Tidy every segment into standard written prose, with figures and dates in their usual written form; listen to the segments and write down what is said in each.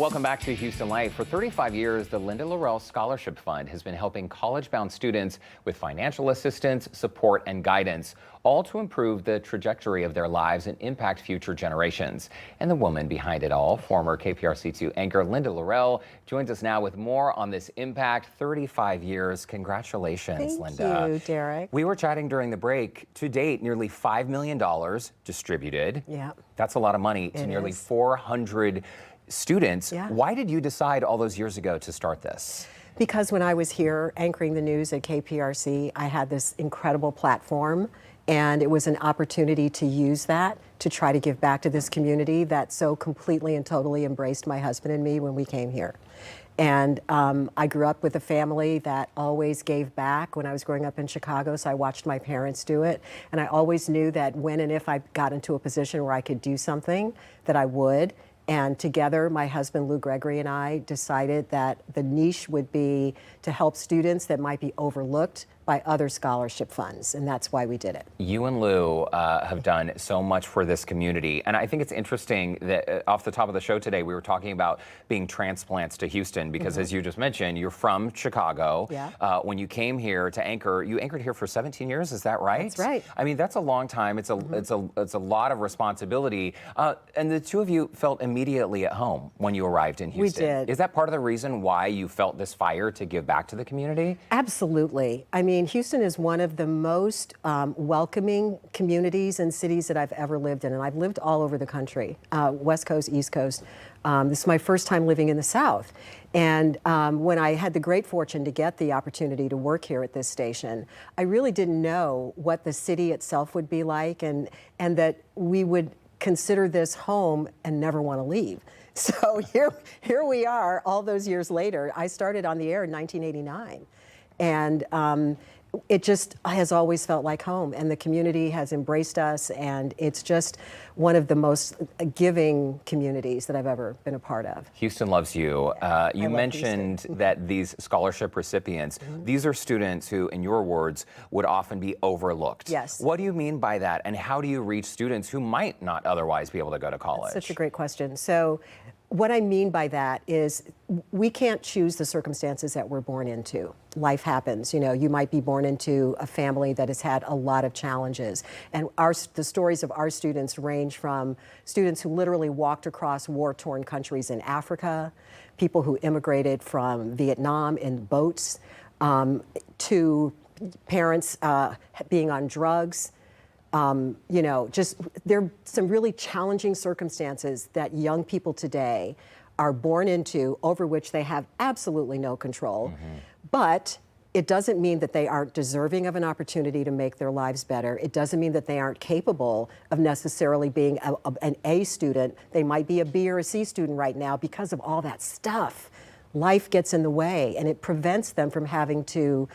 Welcome back to Houston Life. For 35 years, the Linda Lorelle Scholarship Fund has been helping college-bound students with financial assistance, support, and guidance, all to improve the trajectory of their lives and impact future generations. And the woman behind it all, former KPRC2 anchor Linda Lorelle, joins us now with more on this impact. 35 years. Congratulations, Linda. Thank you, Derek. We were chatting during the break. To date, nearly $5 million distributed. Yeah. That's a lot of money to nearly 400 students. Yeah. Why did you decide all those years ago to start this? Because when I was here anchoring the news at KPRC, I had this incredible platform, and it was an opportunity to use that to try to give back to this community that so completely and totally embraced my husband and me when we came here. And I grew up with a family that always gave back when I was growing up in Chicago, so I watched my parents do it. And I always knew that when and if I got into a position where I could do something, that I would. And together, my husband, Gregory, and I decided that the niche would be to help students that might be overlooked by other scholarship funds, and that's why we did it. You and Lou have done so much for this community, and I think it's interesting that off the top of the show today, we were talking about being transplants to Houston, because as you just mentioned, you're from Chicago. Yeah. When you came here to anchor, you anchored here for 17 years, is that right? That's right. I mean, that's a long time. It's a lot of responsibility, and the two of you felt immediately at home when you arrived in Houston. We did. Is that part of the reason why you felt this fire to give back to the community? Absolutely. I mean, Houston is one of the most welcoming communities and cities that I've ever lived in, and I've lived all over the country, West Coast, East Coast. This is my first time living in the South. And when I had the great fortune to get the opportunity to work here at this station, I really didn't know what the city itself would be like, and that we would consider this home and never want to leave. So here we are all those years later. I started on the air in 1989. And it just has always felt like home, and the community has embraced us, and it's just one of the most giving communities that I've ever been a part of. Houston loves you. You mentioned that these scholarship recipients, these are students who, in your words, would often be overlooked. Yes. What do you mean by that, and how do you reach students who might not otherwise be able to go to college? That's such a great question. So what I mean by that is we can't choose the circumstances that we're born into. Life happens. You know, you might be born into a family that has had a lot of challenges. And the stories of our students range from students who literally walked across war-torn countries in Africa, people who immigrated from Vietnam in boats, to parents being on drugs. You know, just there are some really challenging circumstances that young people today are born into, over which they have absolutely no control. But it doesn't mean that they aren't deserving of an opportunity to make their lives better. It doesn't mean that they aren't capable of necessarily being an A student. They might be a B or a C student right now because of all that stuff. Life gets in the way, and it prevents them from having to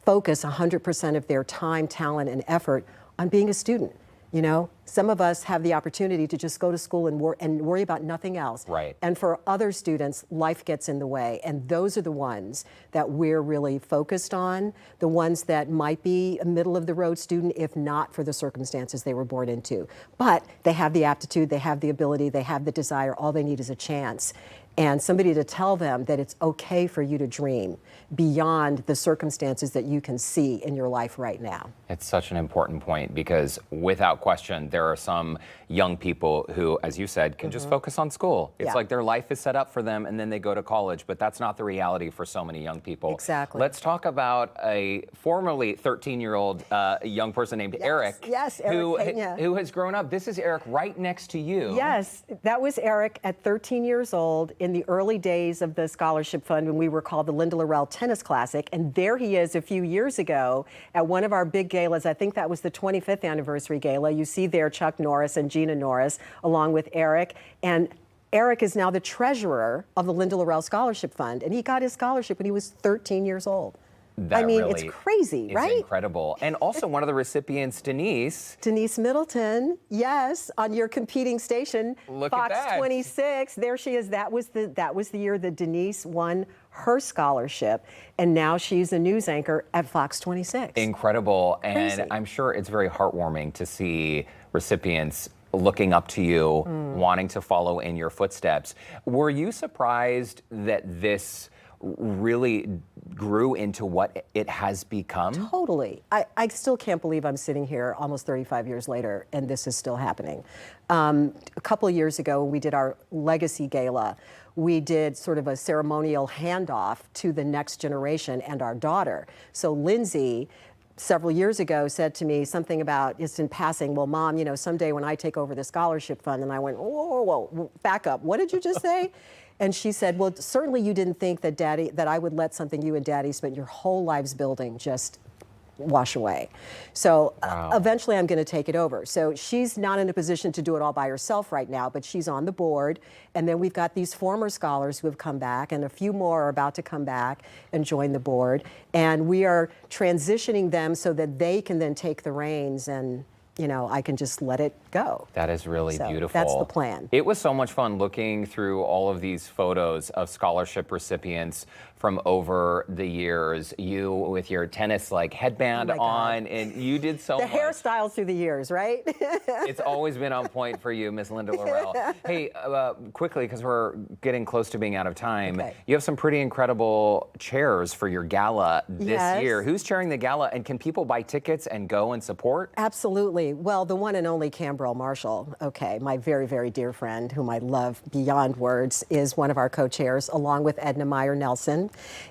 focus 100% of their time, talent, and effort on being a student. You know, some of us have the opportunity to just go to school and worry about nothing else. Right. And for other students, life gets in the way. And those are the ones that we're really focused on, the ones that might be a middle of the road student, if not for the circumstances they were born into. But they have the aptitude, they have the ability, they have the desire. All they need is a chance. And somebody to tell them that it's okay for you to dream beyond the circumstances that you can see in your life right now. It's such an important point, because without question, there are some young people who, as you said, can just focus on school. It's like their life is set up for them and then they go to college, but that's not the reality for so many young people. Exactly. Let's talk about a formerly 13-year-old young person named Eric. Yes, Eric Pena. Who has grown up. This is Eric right next to you. Yes, that was Eric at 13 years old in the early days of the Scholarship Fund when we were called the Linda Lorelle Tennis Classic. And there he is a few years ago at one of our big galas. I think that was the 25th anniversary gala. You see there Chuck Norris and Gina Norris along with Eric. And Eric is now the treasurer of the Linda Lorelle Scholarship Fund. And he got his scholarship when he was 13 years old. That I mean, really it's crazy, right? It's incredible. And also one of the recipients, Denise Middleton, yes, on your competing station, Look at Fox that. 26. There she is. That was the year that Denise won her scholarship, and now she's a news anchor at Fox 26. Incredible. And Crazy. I'm sure it's very heartwarming to see recipients looking up to you, wanting to follow in your footsteps. Were you surprised that this really grew into what it has become? Totally. I still can't believe I'm sitting here almost 35 years later and this is still happening. A couple of years ago, when we did our legacy gala, we did sort of a ceremonial handoff to the next generation and our daughter. So Lindsay, several years ago, said to me something about, just in passing, well, Mom, you know, someday when I take over the scholarship fund, and I went, whoa, back up. What did you just say? And she said, well, certainly you didn't think that that I would let something you and Daddy spent your whole lives building just wash away. So eventually I'm going to take it over. So she's not in a position to do it all by herself right now, but she's on the board. And then we've got these former scholars who have come back, and a few more are about to come back and join the board. And we are transitioning them so that they can then take the reins, and you know, I can just let it go. That is really beautiful. That's the plan. It was so much fun looking through all of these photos of scholarship recipients from over the years. You with your tennis like headband on, and you did so much. The hairstyles through the years, right? It's always been on point for you, Miss Linda Lorelle. Hey, quickly, because we're getting close to being out of time, you have some pretty incredible chairs for your gala this year. Who's chairing the gala, and can people buy tickets and go and support? Absolutely. Well, the one and only Cambrell Marshall, my very, very dear friend, whom I love beyond words, is one of our co-chairs, along with Edna Meyer Nelson.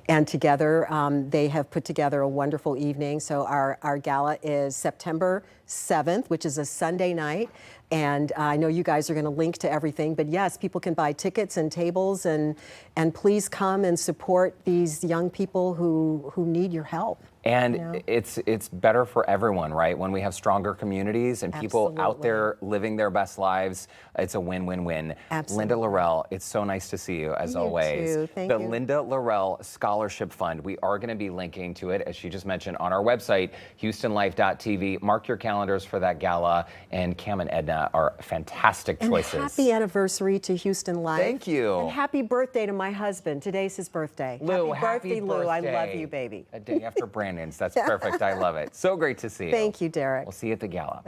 And together, they have put together a wonderful evening. So our gala is September 7th, which is a Sunday night. And I know you guys are going to link to everything, but yes, people can buy tickets and tables, and please come and support these young people who need your help. And it's better for everyone, right? When we have stronger communities and people out there living their best lives, it's a win-win-win. Linda Lorelle, it's so nice to see you as always. Too. Thank you. The Linda Lorelle Scholarship Fund, we are going to be linking to it, as she just mentioned, on our website, HoustonLife.tv. Mark your calendars for that gala, and Cam and Edna are fantastic choices. And happy anniversary to Houston Life. Thank you. And happy birthday to my husband. Today's his birthday. Lou, happy birthday, Lou. I love you, baby. A day after Brandon's. That's perfect. I love it. So great to see you. Thank you, Derek. We'll see you at the gala.